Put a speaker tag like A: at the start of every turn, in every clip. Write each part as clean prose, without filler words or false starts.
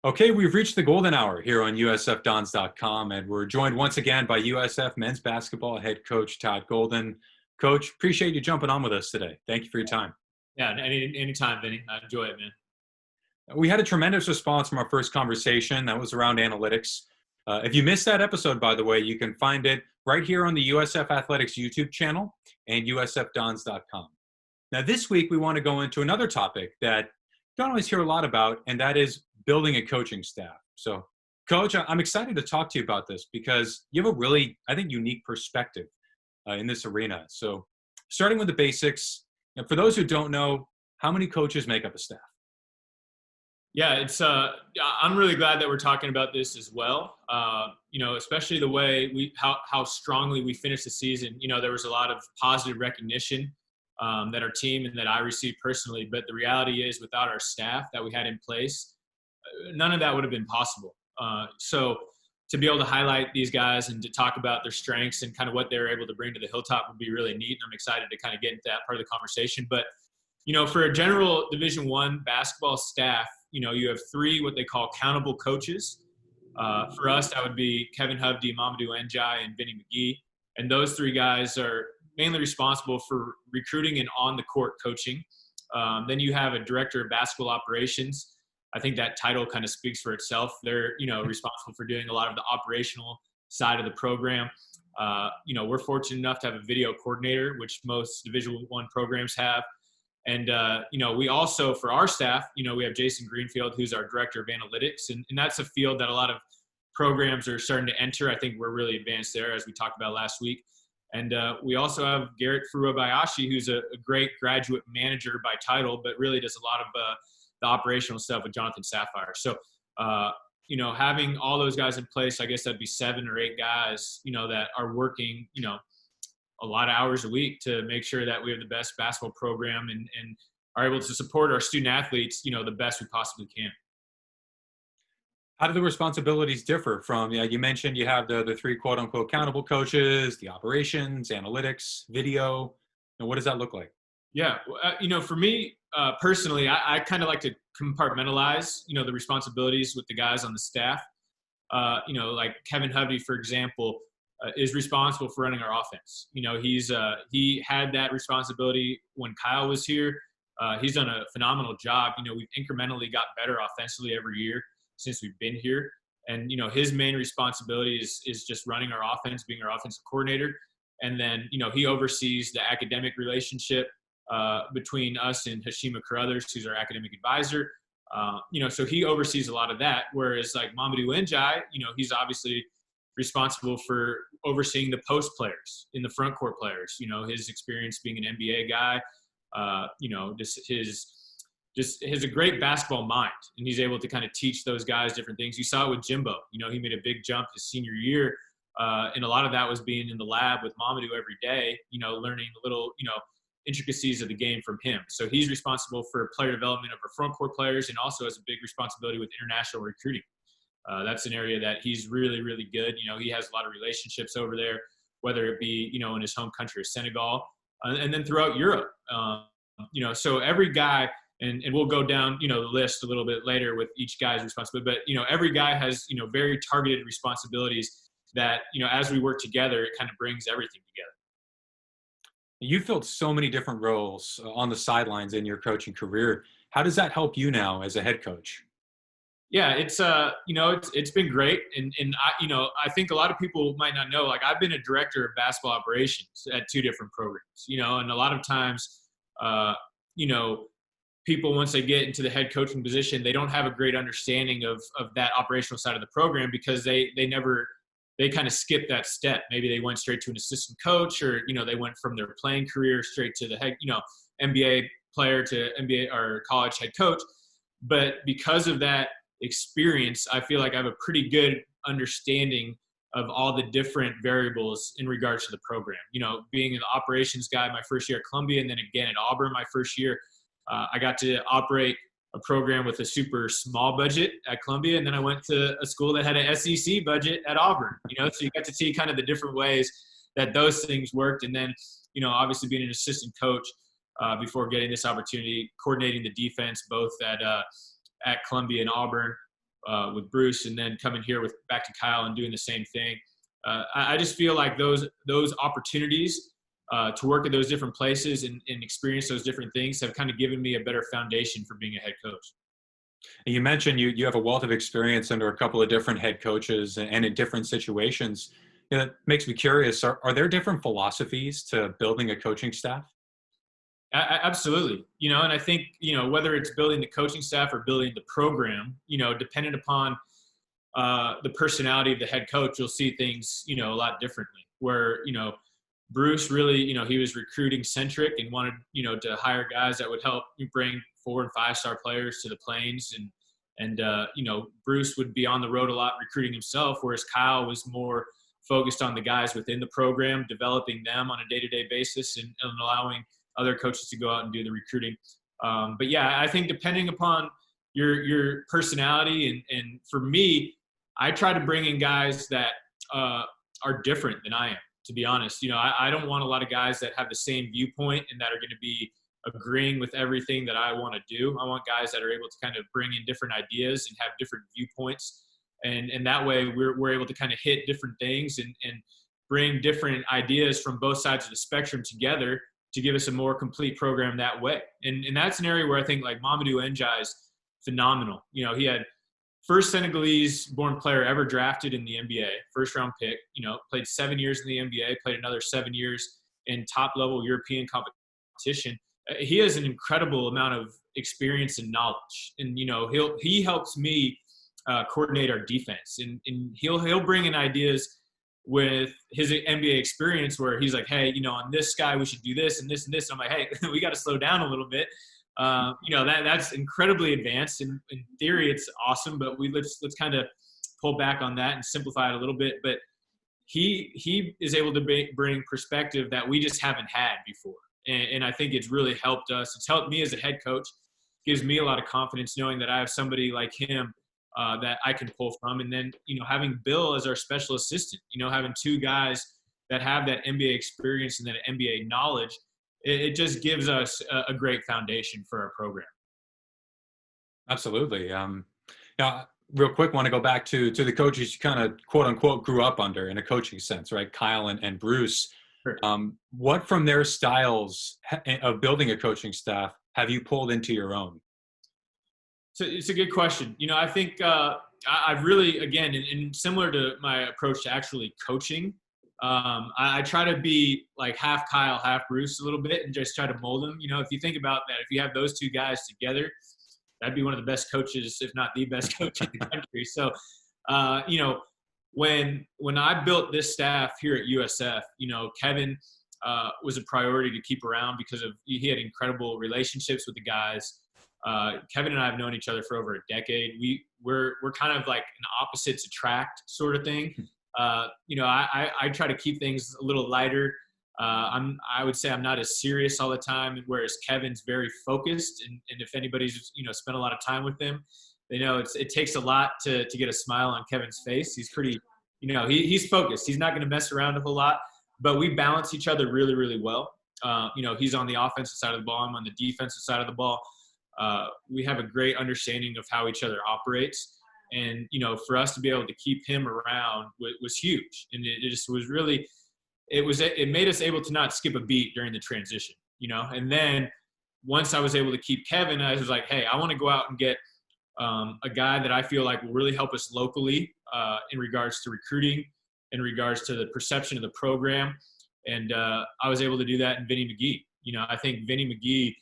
A: Okay, we've reached the golden hour here on USFDons.com, and we're joined once again by USF men's basketball head coach Todd Golden. Coach, appreciate you jumping on with us today. Thank you for your time.
B: Yeah, anytime, Vinny. I enjoy it, man.
A: We had a tremendous response from our first conversation. That was around analytics. If you missed that episode, by the way, you can find it right here on the USF Athletics YouTube channel and USFDons.com. Now, this week, we want to go into another topic that you don't always hear a lot about, and that is building a coaching staff. So, Coach, I'm excited to talk to you about this because you have a really, I think, unique perspective in this arena. So, starting with the basics, for those who don't know, how many coaches make up a staff?
B: Yeah, I'm really glad that we're talking about this as well. Especially the way how strongly we finished the season. There was a lot of positive recognition that our team and that I received personally. But the reality is, without our staff that we had in place, none of that would have been possible. So to be able to highlight these guys and to talk about their strengths and kind of what they're able to bring to the hilltop would be really neat. And I'm excited to kind of get into that part of the conversation. But for a general Division I basketball staff, you have three what they call countable coaches. For us, that would be Kevin Hovde, Mamadou Njai, and Vinnie McGee. And those three guys are mainly responsible for recruiting and on-the-court coaching. Then you have a director of basketball operations. I think that title kind of speaks for itself. They're, responsible for doing a lot of the operational side of the program. We're fortunate enough to have a video coordinator, which most Division I programs have. And, we also, for our staff, we have Jason Greenfield, who's our director of analytics. And that's a field that a lot of programs are starting to enter. I think we're really advanced there, as we talked about last week. And we also have Garrett Furubayashi, who's a great graduate manager by title, but really does a lot of the operational stuff with Jonathan Sapphire. So, having all those guys in place, I guess that'd be 7 or 8 guys, that are working, a lot of hours a week to make sure that we have the best basketball program and are able to support our student athletes, the best we possibly can.
A: How do the responsibilities differ from, you mentioned you have the three quote unquote accountable coaches, the operations, analytics, video. What does that look like?
B: Yeah. For me personally, I kind of like to compartmentalize, the responsibilities with the guys on the staff. Like Kevin Hovde, for example, is responsible for running our offense. He had that responsibility when Kyle was here. He's done a phenomenal job. We've incrementally got better offensively every year since we've been here. And, his main responsibility is just running our offense, being our offensive coordinator. And then, he oversees the academic relationship between us and Hashima Carruthers, who's our academic advisor. So he oversees a lot of that. Whereas like Mamadou Njai, he's obviously responsible for overseeing the post players in the front court players. His experience being an NBA guy, just has a great basketball mind, and he's able to kind of teach those guys different things. You saw it with Jimbo. He made a big jump his senior year, and a lot of that was being in the lab with Mamadou every day, learning the little, intricacies of the game from him. So he's responsible for player development of our front court players and also has a big responsibility with international recruiting. That's an area that he's really, really good. He has a lot of relationships over there, whether it be, in his home country of Senegal, and then throughout Europe. So every guy, and we'll go down, the list a little bit later with each guy's responsibility, but, every guy has, very targeted responsibilities that, as we work together, it kind of brings everything together.
A: You filled so many different roles on the sidelines in your coaching career. How does that help you now as a head coach?
B: Yeah, it's been great. And I think a lot of people might not know, like I've been a director of basketball operations at 2 different programs, and a lot of times, people, once they get into the head coaching position, they don't have a great understanding of that operational side of the program because they kind of skipped that step. Maybe they went straight to an assistant coach or, they went from their playing career straight to the head, NBA player to NBA or college head coach. But because of that experience, I feel like I have a pretty good understanding of all the different variables in regards to the program. Being an operations guy my first year at Columbia and then again at Auburn my first year, I got to operate a program with a super small budget at Columbia, and then I went to a school that had an SEC budget at Auburn. So you got to see kind of the different ways that those things worked. And then, obviously being an assistant coach before getting this opportunity, coordinating the defense both at Columbia and Auburn, with Bruce, and then coming here with back to Kyle and doing the same thing. I just feel like those opportunities to work at those different places and experience those different things have kind of given me a better foundation for being a head coach.
A: And you mentioned you have a wealth of experience under a couple of different head coaches and in different situations. It makes me curious, are there different philosophies to building a coaching staff?
B: Absolutely. And I think, whether it's building the coaching staff or building the program, dependent upon the personality of the head coach, you'll see things, a lot differently. Where, Bruce really, he was recruiting centric and wanted, to hire guys that would help bring 4- and 5-star players to the Plains. And Bruce would be on the road a lot recruiting himself, whereas Kyle was more focused on the guys within the program, developing them on a day-to-day basis and allowing other coaches to go out and do the recruiting. But yeah, I think depending upon your personality and for me, I try to bring in guys that are different than I am, to be honest. I don't want a lot of guys that have the same viewpoint and that are going to be agreeing with everything that I want to do. I want guys that are able to kind of bring in different ideas and have different viewpoints. And that way we're able to kind of hit different things and bring different ideas from both sides of the spectrum together to give us a more complete program that way. And that's an area where I think like Mamadou Ndiaye is phenomenal. He had first Senegalese-born player ever drafted in the NBA, first-round pick, played 7 years in the NBA, played another 7 years in top-level European competition. He has an incredible amount of experience and knowledge. And, he helps me coordinate our defense. And he'll bring in ideas with his NBA experience where he's like, hey, on this guy, we should do this and this and this. And I'm like, hey, we got to slow down a little bit. That's incredibly advanced. In theory, it's awesome, but let's kind of pull back on that and simplify it a little bit. But he is able to bring perspective that we just haven't had before. And I think it's really helped us. It's helped me as a head coach, gives me a lot of confidence knowing that I have somebody like him that I can pull from. And then, having Bill as our special assistant, having two guys that have that NBA experience and that NBA knowledge, it just gives us a great foundation for our program.
A: Absolutely. Now, real quick, want to go back to the coaches you kind of quote unquote grew up under in a coaching sense, right? Kyle and Bruce.
B: Sure.
A: What from their styles of building a coaching staff have you pulled into your own?
B: So it's a good question. I think I've really, again, and similar to my approach to actually coaching, I try to be like half Kyle, half Bruce a little bit and just try to mold them. If you think about that, if you have those two guys together, that'd be one of the best coaches, if not the best coach in the country. So, when I built this staff here at USF, Kevin was a priority to keep around because he had incredible relationships with the guys. Kevin and I have known each other for over a decade. We're kind of like an opposites attract sort of thing. I try to keep things a little lighter. I would say I'm not as serious all the time, whereas Kevin's very focused. And if anybody's spent a lot of time with him, they know it takes a lot to get a smile on Kevin's face. He's pretty, he's focused. He's not going to mess around a whole lot. But we balance each other really, really well. He's on the offensive side of the ball. I'm on the defensive side of the ball. We have a great understanding of how each other operates. And, for us to be able to keep him around was huge. And it just was really – it made us able to not skip a beat during the transition, And then once I was able to keep Kevin, I was like, hey, I want to go out and get a guy that I feel like will really help us locally in regards to recruiting, in regards to the perception of the program. And I was able to do that in Vinnie McGee. I think Vinnie McGee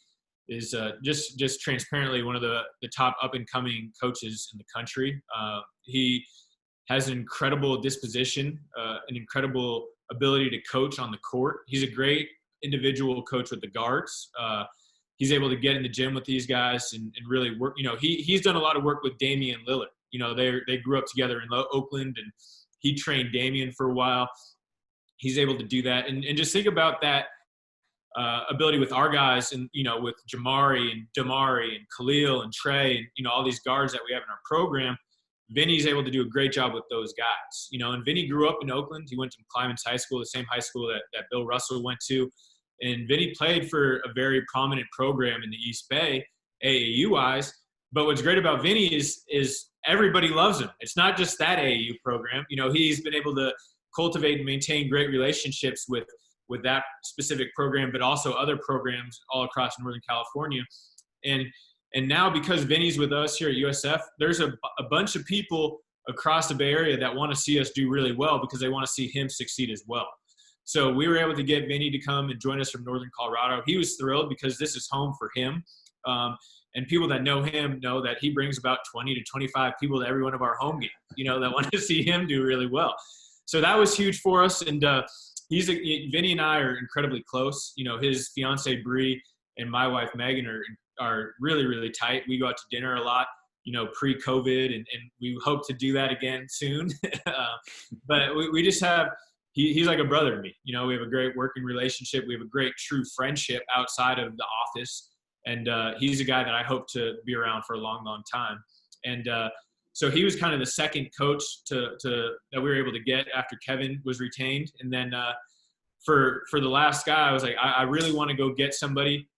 B: is just transparently one of the top up-and-coming coaches in the country. He has an incredible disposition, an incredible ability to coach on the court. He's a great individual coach with the guards. He's able to get in the gym with these guys and really work. He's done a lot of work with Damian Lillard. They grew up together in Oakland, and he trained Damian for a while. He's able to do that. And just think about that ability with our guys and, with Jamari and Damari and Khalil and Trey and, all these guards that we have in our program. Vinny's able to do a great job with those guys. And Vinny grew up in Oakland. He went to Clyman's High School, the same high school that Bill Russell went to. And Vinny played for a very prominent program in the East Bay, AAU-wise. But what's great about Vinny is everybody loves him. It's not just that AAU program. He's been able to cultivate and maintain great relationships with that specific program, but also other programs all across Northern California. And now, because Vinny's with us here at USF, there's a bunch of people across the Bay Area that want to see us do really well because they want to see him succeed as well. So we were able to get Vinny to come and join us from Northern Colorado. He was thrilled because this is home for him. And people that know him know that he brings about 20 to 25 people to every one of our home games, that want to see him do really well. So that was huge for us. And Vinny and I are incredibly close. His fiance Bree and my wife Megan are really, really tight. We go out to dinner a lot, pre-COVID, and we hope to do that again soon. But we just have he's like a brother to me. We have a great working relationship. We have a great true friendship outside of the office. And he's a guy that I hope to be around for a long, long time. And so he was kind of the second coach that we were able to get after Kevin was retained. And then for the last guy, I was like, I really want to go get somebody,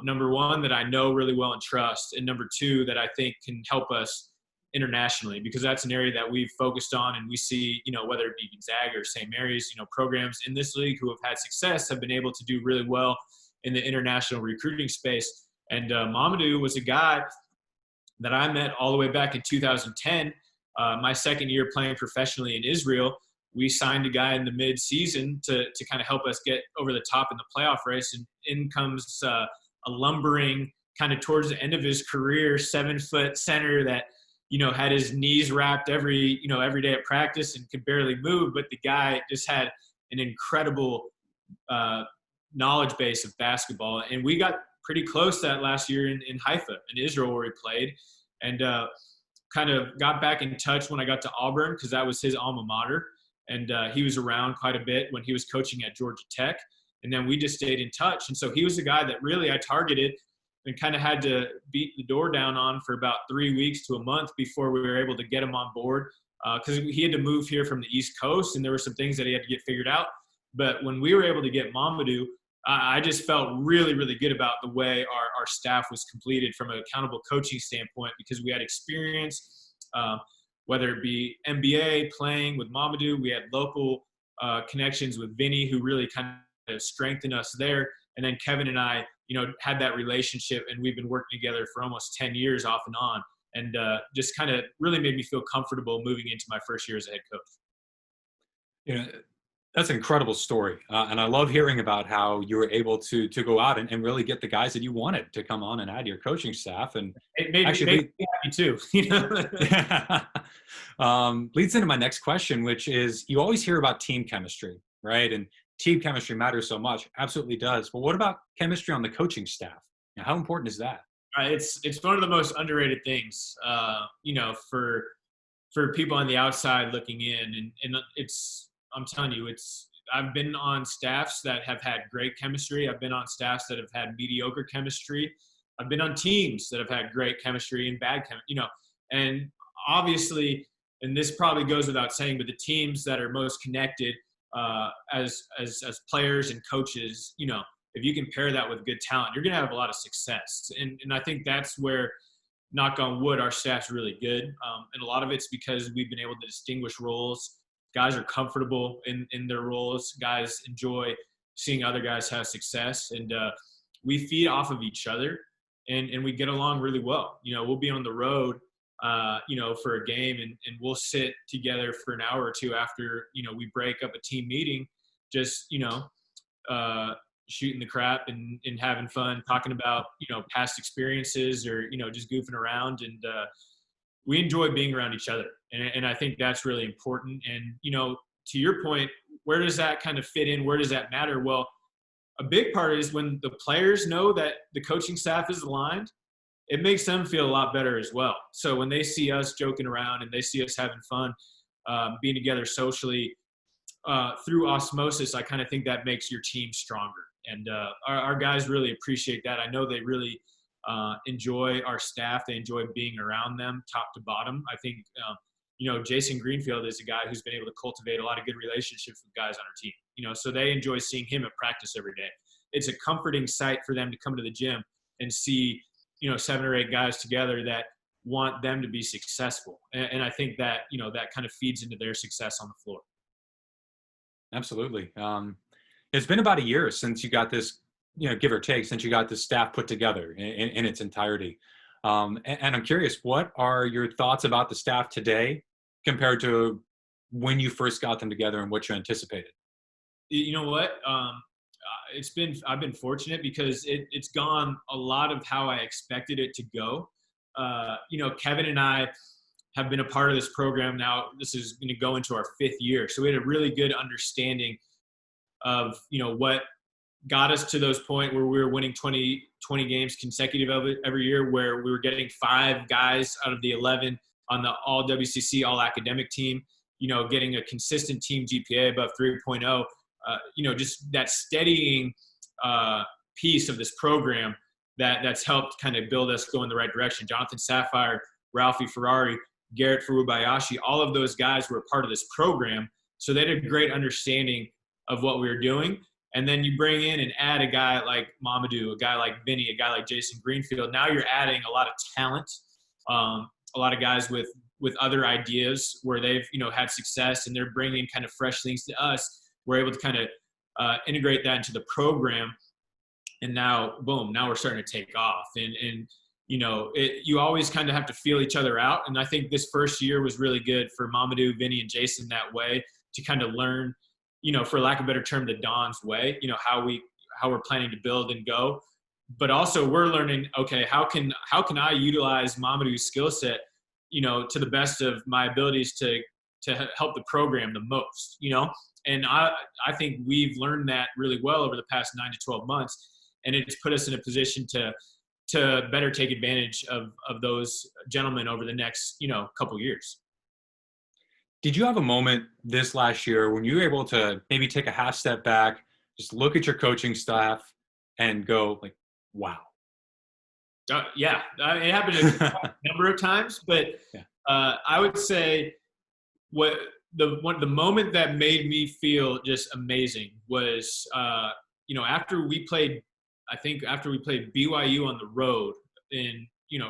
B: number one, that I know really well and trust, and number two, that I think can help us internationally, because that's an area that we've focused on. And we see, whether it be Gonzaga or St. Mary's, programs in this league who have had success have been able to do really well in the international recruiting space. And Mamadou was a guy that I met all the way back in 2010. My second year playing professionally in Israel, we signed a guy in the mid-season to kind of help us get over the top in the playoff race. And in comes a lumbering, kind of towards the end of his career, 7-foot center that, had his knees wrapped every day at practice and could barely move. But the guy just had an incredible knowledge base of basketball. And we got pretty close that last year in Haifa, in Israel, where he played, and kind of got back in touch when I got to Auburn, because that was his alma mater. And he was around quite a bit when he was coaching at Georgia Tech. And then we just stayed in touch. And so he was a guy that really I targeted and kind of had to beat the door down on for about 3 weeks to a month before we were able to get him on board, because he had to move here from the East Coast, and there were some things that he had to get figured out. But when we were able to get Mamadou, I just felt really, really good about the way our staff was completed from an accountable coaching standpoint, because we had experience, whether it be NBA playing with Mamadou. We had local connections with Vinny, who really kind of strengthened us there. And then Kevin and I, had that relationship, and we've been working together for almost 10 years off and on, and just kind of really made me feel comfortable moving into my first year as a head coach.
A: That's an incredible story. And I love hearing about how you were able to go out and really get the guys that you wanted to come on and add to your coaching staff. And
B: it made me happy too.
A: Leads into my next question, which is, you always hear about team chemistry, right? And team chemistry matters so much. Absolutely does. But what about chemistry on the coaching staff? How important is that?
B: It's one of the most underrated things, for people on the outside looking in. And I'm telling you, I've been on staffs that have had great chemistry. I've been on staffs that have had mediocre chemistry. I've been on teams that have had great chemistry and bad chemistry, and obviously, and this probably goes without saying, but the teams that are most connected as players and coaches, if you can pair that with good talent, you're going to have a lot of success. And I think that's where, knock on wood, our staff's really good. And a lot of it's because we've been able to distinguish roles. Guys are comfortable in their roles. Guys enjoy seeing other guys have success, and we feed off of each other, and we get along really well. We'll be on the road, for a game, and we'll sit together for an hour or two after, we break up a team meeting, just, shooting the crap and having fun, talking about, past experiences, or, just goofing around. And we enjoy being around each other. And I think that's really important. And, to your point, where does that kind of fit in? Where does that matter? Well, a big part is when the players know that the coaching staff is aligned, it makes them feel a lot better as well. So when they see us joking around and they see us having fun, being together socially, through osmosis, I kind of think that makes your team stronger. And our guys really appreciate that. I know they really enjoy our staff. They enjoy being around them top to bottom. I think, Jason Greenfield is a guy who's been able to cultivate a lot of good relationships with guys on our team. So they enjoy seeing him at practice every day. It's a comforting sight for them to come to the gym and see, 7 or 8 guys together that want them to be successful. And I think that, that kind of feeds into their success on the floor.
A: Absolutely. It's been about a year since you got this, give or take, since you got this staff put together in its entirety. And I'm curious, what are your thoughts about the staff today compared to when you first got them together and what you anticipated?
B: You know what? I've been fortunate because it's gone a lot of how I expected it to go. Kevin and I have been a part of this program now. This is going to go into our 5th year. So we had a really good understanding of, what got us to those point where we were winning 20 games consecutive every year, where we were getting 5 guys out of the 11 on the all WCC, all academic team, getting a consistent team GPA above 3.0, just that steadying piece of this program that's helped kind of build us go in the right direction. Jonathan Sapphire, Ralphie Ferrari, Garrett Furubayashi, all of those guys were a part of this program. So they had a great understanding of what we were doing. And then you bring in and add a guy like Mamadou, a guy like Vinnie, a guy like Jason Greenfield. Now you're adding a lot of talent, a lot of guys with other ideas where they've, had success, and they're bringing kind of fresh things to us. We're able to kind of integrate that into the program. And now, boom, now we're starting to take off. And you always kind of have to feel each other out. And I think this first year was really good for Mamadou, Vinnie, and Jason that way, to kind of learn, for lack of a better term, the Don's way, how we're planning to build and go. But also we're learning, okay, how can I utilize Mamadou's skill set, to the best of my abilities to help the program the most, And I think we've learned that really well over the past 9 to 12 months. And it's put us in a position to better take advantage of those gentlemen over the next, couple years.
A: Did you have a moment this last year when you were able to maybe take a half step back, just look at your coaching staff and go like, wow?
B: Yeah, it happened a number of times, but
A: yeah.
B: I would say the moment that made me feel just amazing was, after we played BYU on the road in,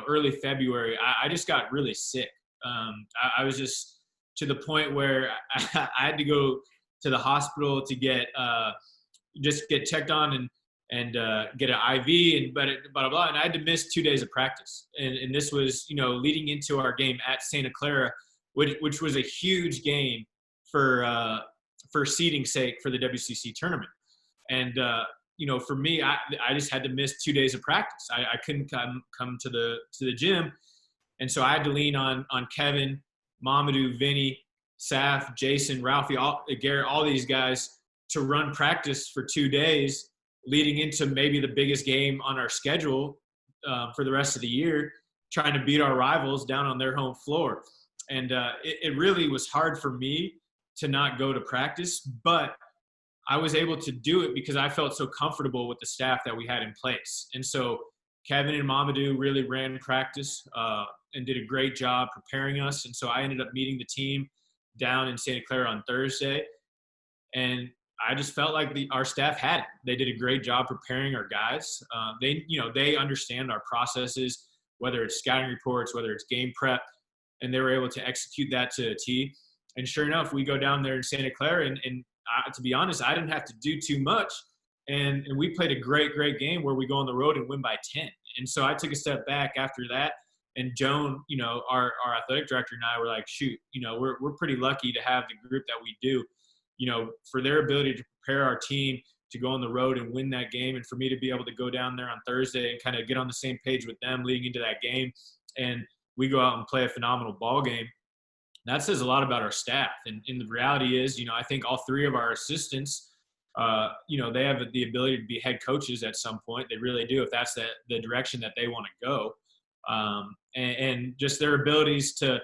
B: early February, I just got really sick. I was just to the point where I had to go to the hospital to get checked on and get an IV and blah, blah, blah. And I had to miss 2 days of practice. And this was, leading into our game at Santa Clara, which was a huge game for seeding sake for the WCC tournament. And, for me, I just had to miss 2 days of practice. I couldn't come to the gym. And so I had to lean on Kevin, Mamadou, Vinnie, Saf, Jason, Ralphie, Garrett, all these guys to run practice for 2 days leading into maybe the biggest game on our schedule for the rest of the year, trying to beat our rivals down on their home floor. And it really was hard for me to not go to practice, but I was able to do it because I felt so comfortable with the staff that we had in place. And so Kevin and Mamadou really ran practice and did a great job preparing us. And so I ended up meeting the team down in Santa Clara on Thursday. And I just felt like our staff had it. They did a great job preparing our guys. They understand our processes, whether it's scouting reports, whether it's game prep, and they were able to execute that to a T. And sure enough, we go down there in Santa Clara, and to be honest, I didn't have to do too much. And we played a great, great game where we go on the road and win by 10. And so I took a step back after that. And Joan, our athletic director and I were like, shoot, we're pretty lucky to have the group that we do, for their ability to prepare our team to go on the road and win that game. And for me to be able to go down there on Thursday and kind of get on the same page with them leading into that game. And we go out and play a phenomenal ball game. That says a lot about our staff. And the reality is, I think all 3 of our assistants, they have the ability to be head coaches at some point. They really do, if that's the direction that they want to go. And just their abilities to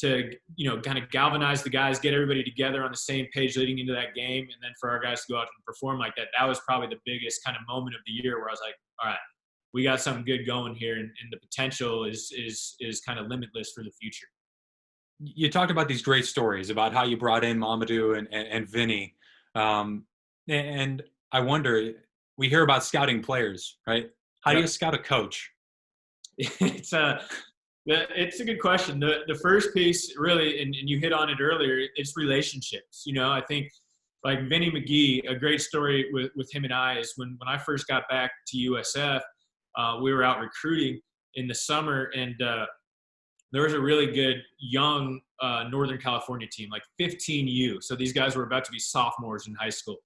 B: kind of galvanize the guys, get everybody together on the same page leading into that game. And then for our guys to go out and perform like that, that was probably the biggest kind of moment of the year where I was like, all right, we got something good going here. And the potential is kind of limitless for the future.
A: You talked about these great stories about how you brought in Mamadou and Vinnie. And I wonder, we hear about scouting players, right? How do you scout a coach?
B: It's It's a good question. The first piece really, and you hit on it earlier, it's relationships. I think like Vinnie McGee, a great story with him and I is when I first got back to USF, we were out recruiting in the summer, and there was a really good young Northern California team, like 15U. So these guys were about to be sophomores in high school.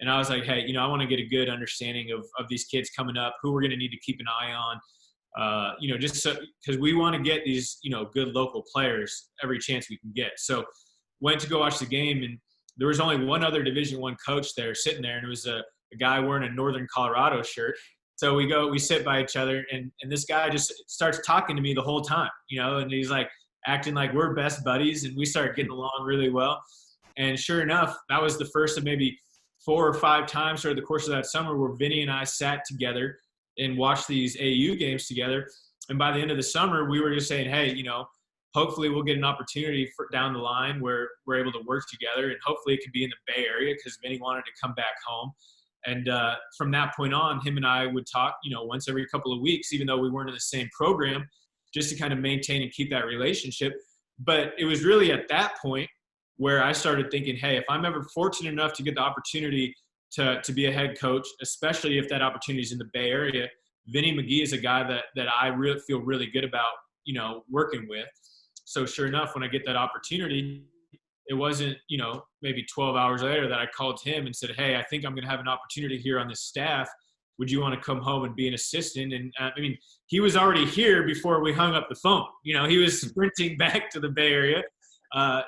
B: And I was like, hey, I want to get a good understanding of these kids coming up, who we're going to need to keep an eye on, just so, because we want to get these, good local players every chance we can get. So went to go watch the game, and there was only one other Division I coach there sitting there, and it was a guy wearing a Northern Colorado shirt. So we sit by each other, and this guy just starts talking to me the whole time, and he's like acting like we're best buddies, and we start getting along really well. And sure enough, that was the first of maybe 4 or 5 times throughout the course of that summer where Vinny and I sat together and watched these AU games together. And by the end of the summer, we were just saying, hey, hopefully we'll get an opportunity for down the line where we're able to work together, and hopefully it could be in the Bay Area because Vinny wanted to come back home. And from that point on, him and I would talk, once every couple of weeks, even though we weren't in the same program, just to kind of maintain and keep that relationship. But it was really at that point where I started thinking, hey, if I'm ever fortunate enough to get the opportunity to be a head coach, especially if that opportunity is in the Bay Area, Vinnie McGee is a guy that I really feel really good about, working with. So sure enough, when I get that opportunity, it wasn't, maybe 12 hours later that I called him and said, hey, I think I'm going to have an opportunity here on this staff. Would you want to come home and be an assistant? And he was already here before we hung up the phone. He was sprinting back to the Bay Area,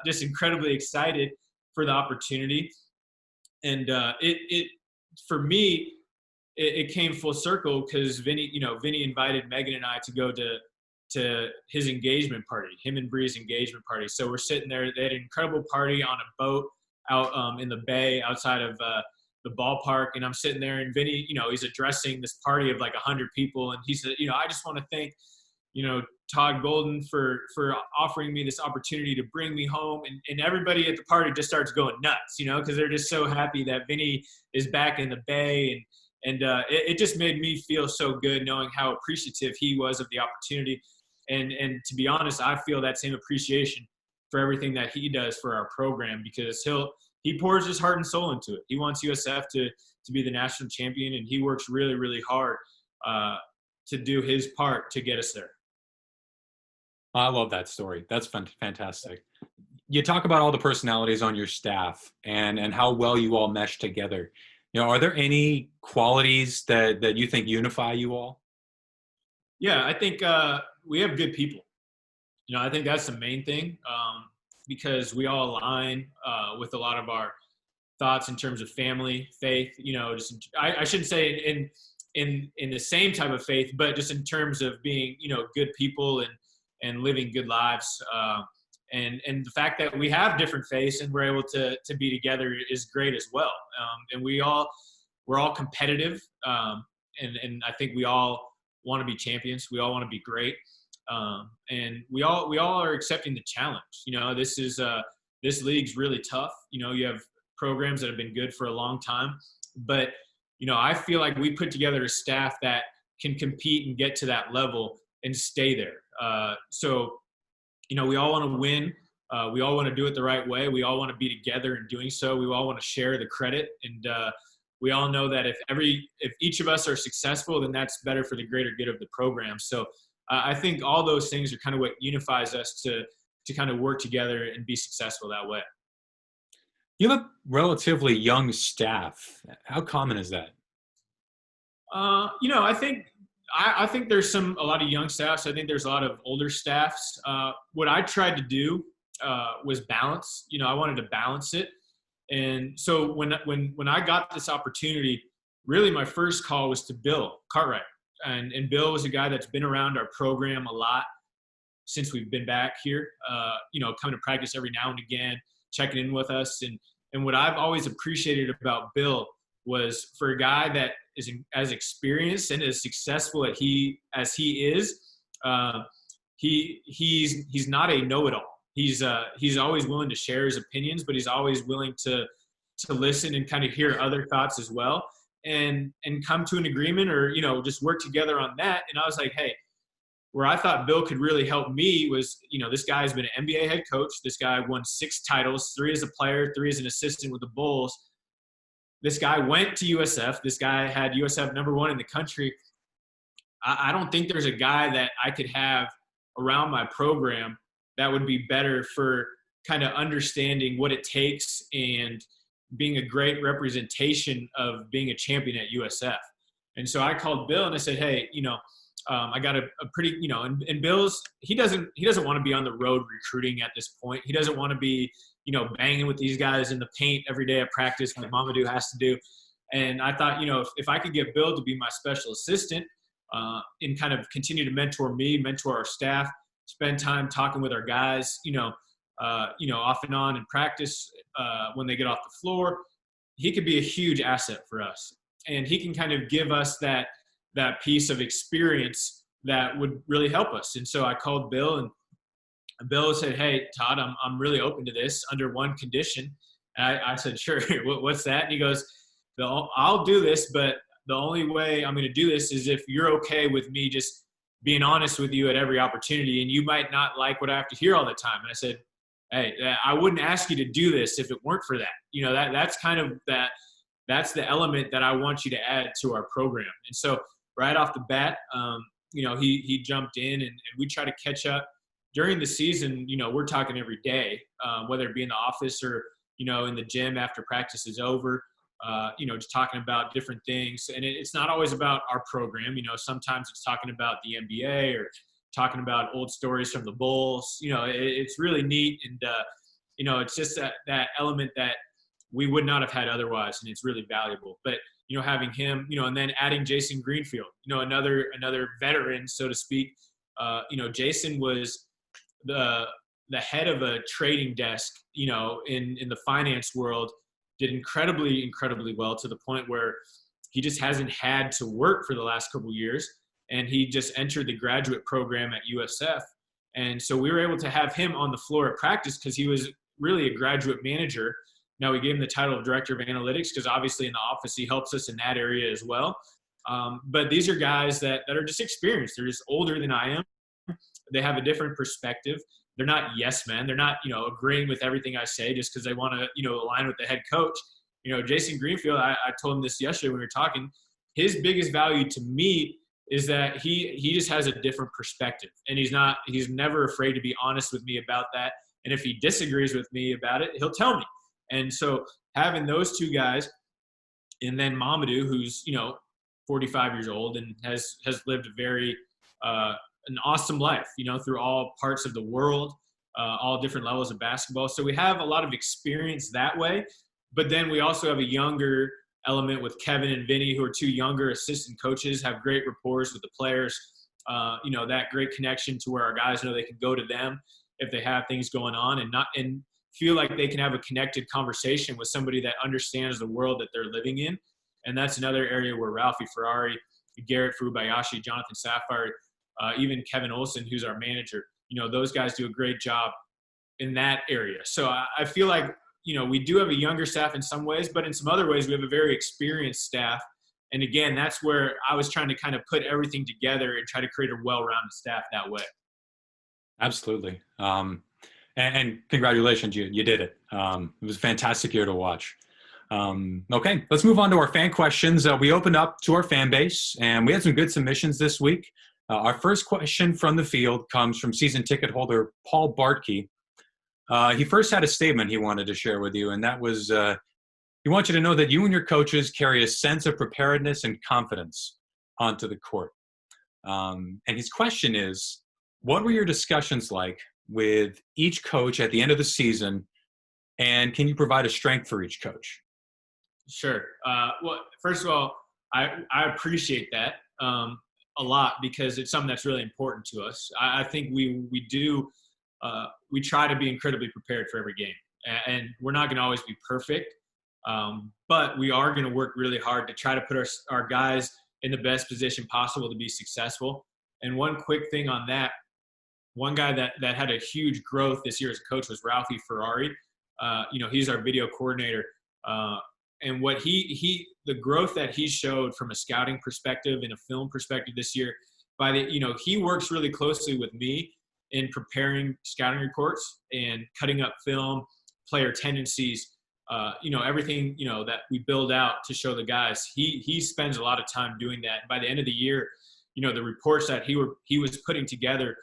B: just incredibly excited for the opportunity. And it for me, it came full circle because Vinny invited Megan and I to go to his engagement party, him and Bree's engagement party. So we're sitting there. They had an incredible party on a boat out in the bay outside of the ballpark. And I'm sitting there, and Vinny, he's addressing this party of like 100 people. And he said, I just want to thank, Todd Golden for offering me this opportunity to bring me home. And everybody at the party just starts going nuts, because they're just so happy that Vinny is back in the Bay. And it just made me feel so good knowing how appreciative he was of the opportunity. And to be honest, I feel that same appreciation for everything that he does for our program, because he pours his heart and soul into it. He wants USF to be the national champion, and he works really, really hard to do his part to get us there.
A: I love that story. That's fantastic. You talk about all the personalities on your staff and how well you all mesh together. Are there any qualities that you think unify you all?
B: Yeah, I think we have good people. I think that's the main thing, because we all align with a lot of our thoughts in terms of family, faith. I shouldn't say in the same type of faith, but just in terms of being good people and living good lives. And the fact that we have different faiths and we're able to be together is great as well. And we're all competitive, and I think we all want to be champions. We all want to be great, and we all are accepting the challenge. This league's really tough. You have programs that have been good for a long time, but I feel like we put together a staff that can compete and get to that level and stay there. So we all want to win. We all want to do it the right way. We all want to be together in doing so. We all want to share the credit. And we all know that if each of us are successful, then that's better for the greater good of the program. So I think all those things are kind of what unifies us to kind of work together and be successful that way.
A: You have a relatively young staff. How common is that?
B: I think there's a lot of young staffs. I think there's a lot of older staffs. What I tried to do was balance. I wanted to balance it. And so when I got this opportunity, really my first call was to Bill Cartwright. And Bill was a guy that's been around our program a lot since we've been back here, coming to practice every now and again, checking in with us. And what I've always appreciated about Bill was, for a guy that is as experienced and as successful as he is, he's not a know-it-all. He's always willing to share his opinions, but he's always willing to listen and kind of hear other thoughts as well, and come to an agreement or just work together on that. And I was like, hey, where I thought Bill could really help me was, this guy has been an NBA head coach. This guy won 6 titles, 3 as a player, 3 as an assistant with the Bulls. This guy went to USF. This guy had USF #1 in the country. I don't think there's a guy that I could have around my program that would be better for kind of understanding what it takes and being a great representation of being a champion at USF. And so I called Bill and I said, hey, I got a pretty, and Bill's, he doesn't want to be on the road recruiting at this point. He doesn't want to be, banging with these guys in the paint every day at practice like Mamadou has to do. And I thought, if I could get Bill to be my special assistant and kind of continue to mentor me, mentor our staff, spend time talking with our guys, off and on in practice when they get off the floor, he could be a huge asset for us. And he can kind of give us that piece of experience that would really help us. And so I called Bill, and Bill said, hey, Todd, I'm really open to this under one condition. And I said, sure, what's that? And he goes, I'll do this, but the only way I'm going to do this is if you're okay with me just being honest with you at every opportunity, and you might not like what I have to hear all the time. And I said, hey, I wouldn't ask you to do this if it weren't for that. That's kind of that's the element that I want you to add to our program. And so right off the bat, he jumped in and we try to catch up during the season. We're talking every day, whether it be in the office or, in the gym after practice is over, just talking about different things. And it's not always about our program. Sometimes it's talking about the NBA or talking about old stories from the Bulls. It's really neat. And, it's just that element that we would not have had otherwise. And it's really valuable. But, having him, and then adding Jason Greenfield, another veteran, so to speak. Jason was the head of a trading desk, in the finance world, did incredibly well to the point where he just hasn't had to work for the last couple of years. And he just entered the graduate program at USF. And so we were able to have him on the floor at practice because he was really a graduate manager. Now we gave him the title of director of analytics because obviously in the office he helps us in that area as well. But these are guys that are just experienced. They're just older than I am. They have a different perspective. They're not yes men. They're not, agreeing with everything I say just because they want to, align with the head coach. Jason Greenfield, I told him this yesterday when we were talking, his biggest value to me is that he just has a different perspective, and he's never afraid to be honest with me about that. And if he disagrees with me about it, he'll tell me. And so having those two guys, and then Mamadou, who's, 45 years old and has lived a very, an awesome life, through all parts of the world, all different levels of basketball. So we have a lot of experience that way, but then we also have a younger element with Kevin and Vinnie, who are 2 younger assistant coaches, have great rapport with the players, that great connection to where our guys know they can go to them if they have things going on and feel like they can have a connected conversation with somebody that understands the world that they're living in. And that's another area where Ralphie Ferrari, Garrett Furubayashi, Jonathan Safire, even Kevin Olson, who's our manager, those guys do a great job in that area. So I feel like, we do have a younger staff in some ways, but in some other ways we have a very experienced staff. And again, that's where I was trying to kind of put everything together and try to create a well-rounded staff that way.
A: Absolutely. And congratulations, you did it. It was a fantastic year to watch. Okay, let's move on to our fan questions. We opened up to our fan base, and we had some good submissions this week. Our first question from the field comes from season ticket holder Paul Bartkey. He first had a statement he wanted to share with you, and that was he wants you to know that you and your coaches carry a sense of preparedness and confidence onto the court. And his question is, what were your discussions like with each coach at the end of the season, and can you provide a strength for each coach?
B: Sure. Well, first of all, I appreciate that a lot because it's something that's really important to us. I think we try to be incredibly prepared for every game, and we're not going to always be perfect, but we are going to work really hard to try to put our guys in the best position possible to be successful. And one quick thing on that, one guy that had a huge growth this year as a coach was Ralphie Ferrari. He's our video coordinator. And what the growth that he showed from a scouting perspective and a film perspective this year, he works really closely with me in preparing scouting reports and cutting up film, player tendencies, everything, that we build out to show the guys. He spends a lot of time doing that. And by the end of the year, the reports that he was putting together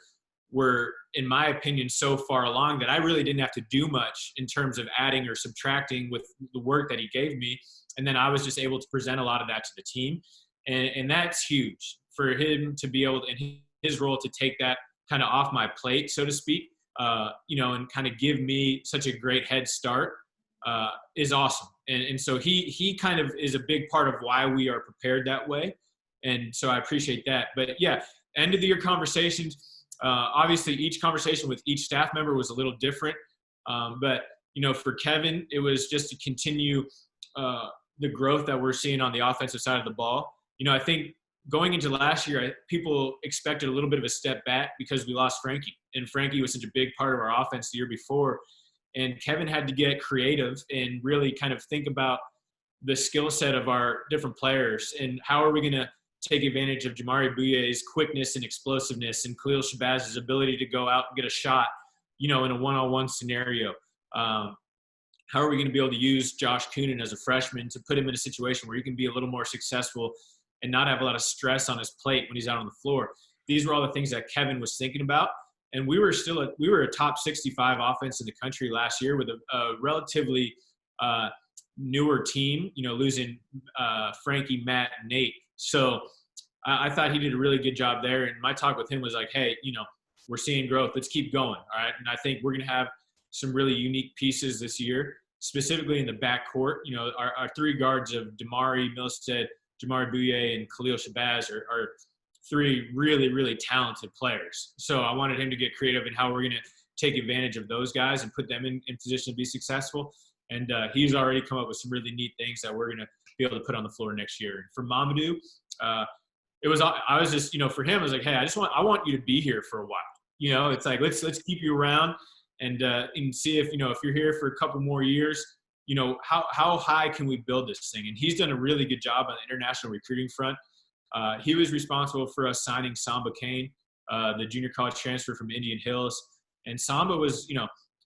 B: were, in my opinion, so far along that I really didn't have to do much in terms of adding or subtracting with the work that he gave me. And then I was just able to present a lot of that to the team. And that's huge for him to be able to, in his role, to take that kind of off my plate, so to speak, and kind of give me such a great head start is awesome. And so he kind of is a big part of why we are prepared that way. And so I appreciate that. But yeah, end of the year conversations, obviously each conversation with each staff member was a little different. But, for Kevin, it was just to continue the growth that we're seeing on the offensive side of the ball. I think going into last year, people expected a little bit of a step back because we lost Frankie. And Frankie was such a big part of our offense the year before. And Kevin had to get creative and really kind of think about the skill set of our different players and how are we going to take advantage of Jamari Bouye's quickness and explosiveness and Khalil Shabazz's ability to go out and get a shot, in a one-on-one scenario. How are we going to be able to use Josh Coonan as a freshman to put him in a situation where he can be a little more successful and not have a lot of stress on his plate when he's out on the floor? These were all the things that Kevin was thinking about. And we were a top 65 offense in the country last year with a relatively newer team, losing Frankie, Matt, and Nate. So I thought he did a really good job there. And my talk with him was like, hey, we're seeing growth. Let's keep going. All right. And I think we're going to have some really unique pieces this year, specifically in the backcourt. Our three guards of Damari Milstead, Jamari Bouye, and Khalil Shabazz are three really, really talented players. So I wanted him to get creative in how we're going to take advantage of those guys and put them in position to be successful. And he's already come up with some really neat things that we're going to be able to put on the floor next year. And for Mamadou, I was just, for him, I was like, hey, I want you to be here for a while. It's like, let's keep you around and see if, if you're here for a couple more years, how high can we build this thing? And he's done a really good job on the international recruiting front. He was responsible for us signing Samba Kane, the junior college transfer from Indian Hills. And Samba was,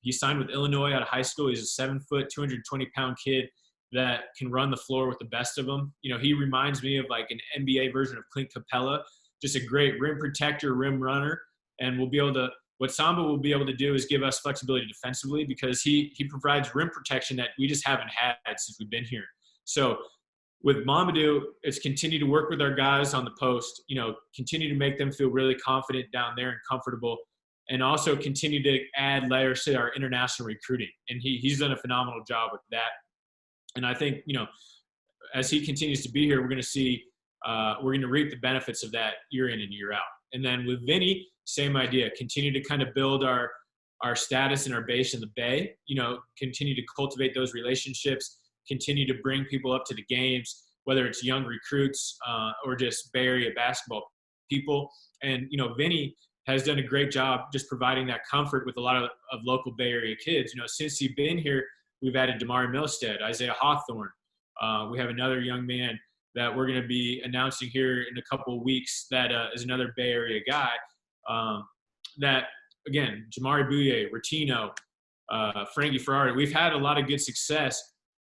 B: he signed with Illinois out of high school. He's a 7 foot, 220-pound kid that can run the floor with the best of them. He reminds me of like an NBA version of Clint Capella, just a great rim protector, rim runner. And what Samba will be able to do is give us flexibility defensively because he provides rim protection that we just haven't had since we've been here. So with Mamadou, it's continue to work with our guys on the post, continue to make them feel really confident down there and comfortable, and also continue to add layers to our international recruiting. And he's done a phenomenal job with that. And I think, as he continues to be here, we're going to see, we're going to reap the benefits of that year in and year out. And then with Vinnie, same idea, continue to kind of build our status and our base in the Bay, continue to cultivate those relationships, continue to bring people up to the games, whether it's young recruits or just Bay Area basketball people. And, Vinnie has done a great job just providing that comfort with a lot of local Bay Area kids. Since he's been here, we've added Damari Milstead, Isaiah Hawthorne. We have another young man that we're going to be announcing here in a couple of weeks that is another Bay Area guy. That, again, Jamari Bouye, Rotino, Frankie Ferrari. We've had a lot of good success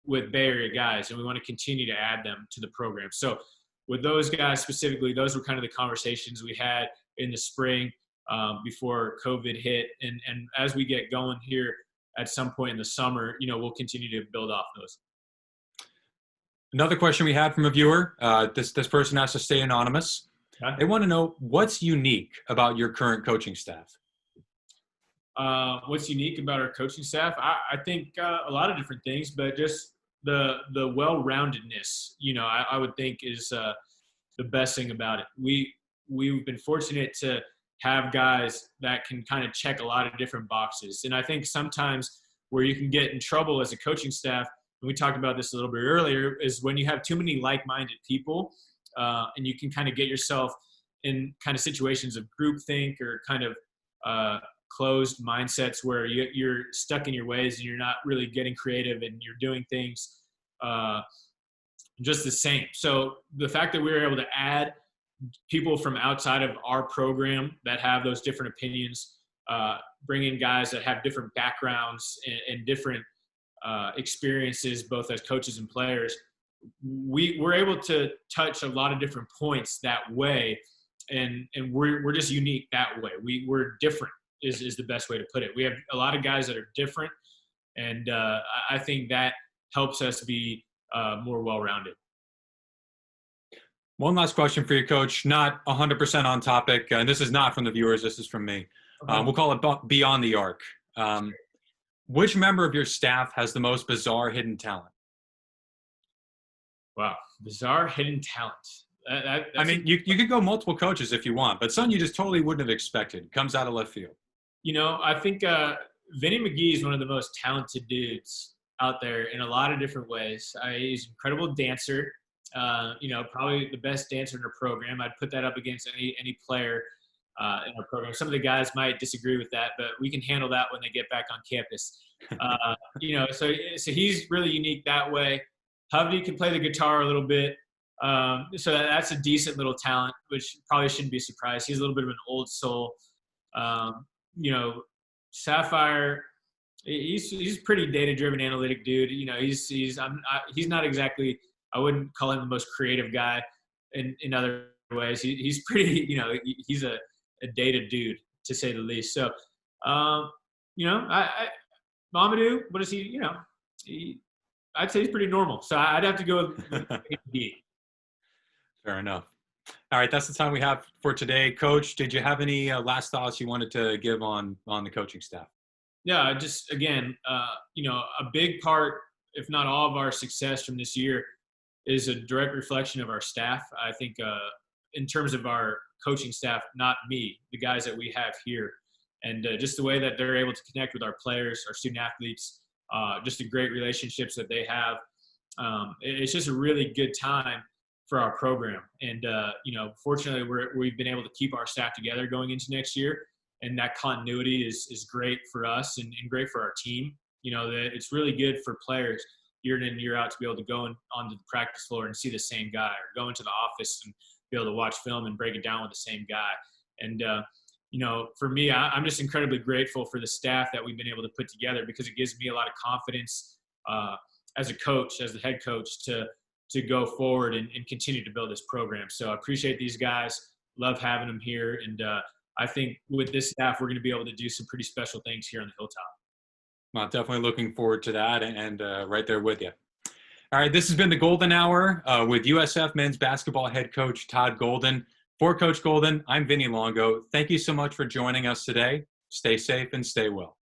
B: with Bay Area guys, and we want to continue to add them to the program. So with those guys specifically, those were kind of the conversations we had in the spring before COVID hit. And as we get going here at some point in the summer, we'll continue to build off those.
A: Another question we had from a viewer, this person has to stay anonymous. Okay. They want to know what's unique about your current coaching staff.
B: What's unique about our coaching staff? I think a lot of different things, but just the well-roundedness, I would think is the best thing about it. We've been fortunate to have guys that can kind of check a lot of different boxes. And I think sometimes where you can get in trouble as a coaching staff, and we talked about this a little bit earlier, is when you have too many like-minded people and you can kind of get yourself in kind of situations of groupthink or kind of closed mindsets where you're stuck in your ways and you're not really getting creative and you're doing things just the same. So the fact that we were able to add people from outside of our program that have those different opinions, bring in guys that have different backgrounds and different experiences, both as coaches and players. We're able to touch a lot of different points that way, and we're just unique that way. We're different is the best way to put it. We have a lot of guys that are different, and I think that helps us be more well-rounded.
A: One last question for you, Coach. Not 100% on topic, and this is not from the viewers. This is from me. We'll call it Beyond the Arc. Which member of your staff has the most bizarre hidden talent?
B: Wow, bizarre hidden talent.
A: I mean, you could go multiple coaches if you want, but something you just totally wouldn't have expected. Comes out of left field.
B: I think Vinnie McGee is one of the most talented dudes out there in a lot of different ways. He's an incredible dancer. Probably the best dancer in our program. I'd put that up against any player in our program. Some of the guys might disagree with that, but we can handle that when they get back on campus. So he's really unique that way. Hovey can play the guitar a little bit. So that's a decent little talent, which probably shouldn't be a surprise. He's a little bit of an old soul. Sapphire, he's pretty data-driven, analytic dude. He's not exactly, I wouldn't call him the most creative guy in other ways. He's pretty, he's a data dude, to say the least. So, Mamadou, what is he, I'd say he's pretty normal. So I'd have to go with D.
A: Fair enough. All right, that's the time we have for today. Coach, did you have any last thoughts you wanted to give on the coaching staff?
B: Yeah, just, again, a big part, if not all of our success from this year is a direct reflection of our staff. I think in terms of our coaching staff, not me, the guys that we have here, and just the way that they're able to connect with our players, our student athletes, just the great relationships that they have. It's just a really good time for our program. And, fortunately, we've been able to keep our staff together going into next year. And that continuity is great for us and great for our team. That it's really good for players year in and year out to be able to go onto the practice floor and see the same guy, or go into the office and be able to watch film and break it down with the same guy. And, for me, I'm just incredibly grateful for the staff that we've been able to put together, because it gives me a lot of confidence as a coach, as the head coach, to go forward and continue to build this program. So I appreciate these guys, love having them here. And I think with this staff, we're going to be able to do some pretty special things here on the Hilltop.
A: Well, definitely looking forward to that, and right there with you. All right, this has been the Golden Hour with USF men's basketball head coach Todd Golden. For Coach Golden, I'm Vinnie Longo. Thank you so much for joining us today. Stay safe and stay well.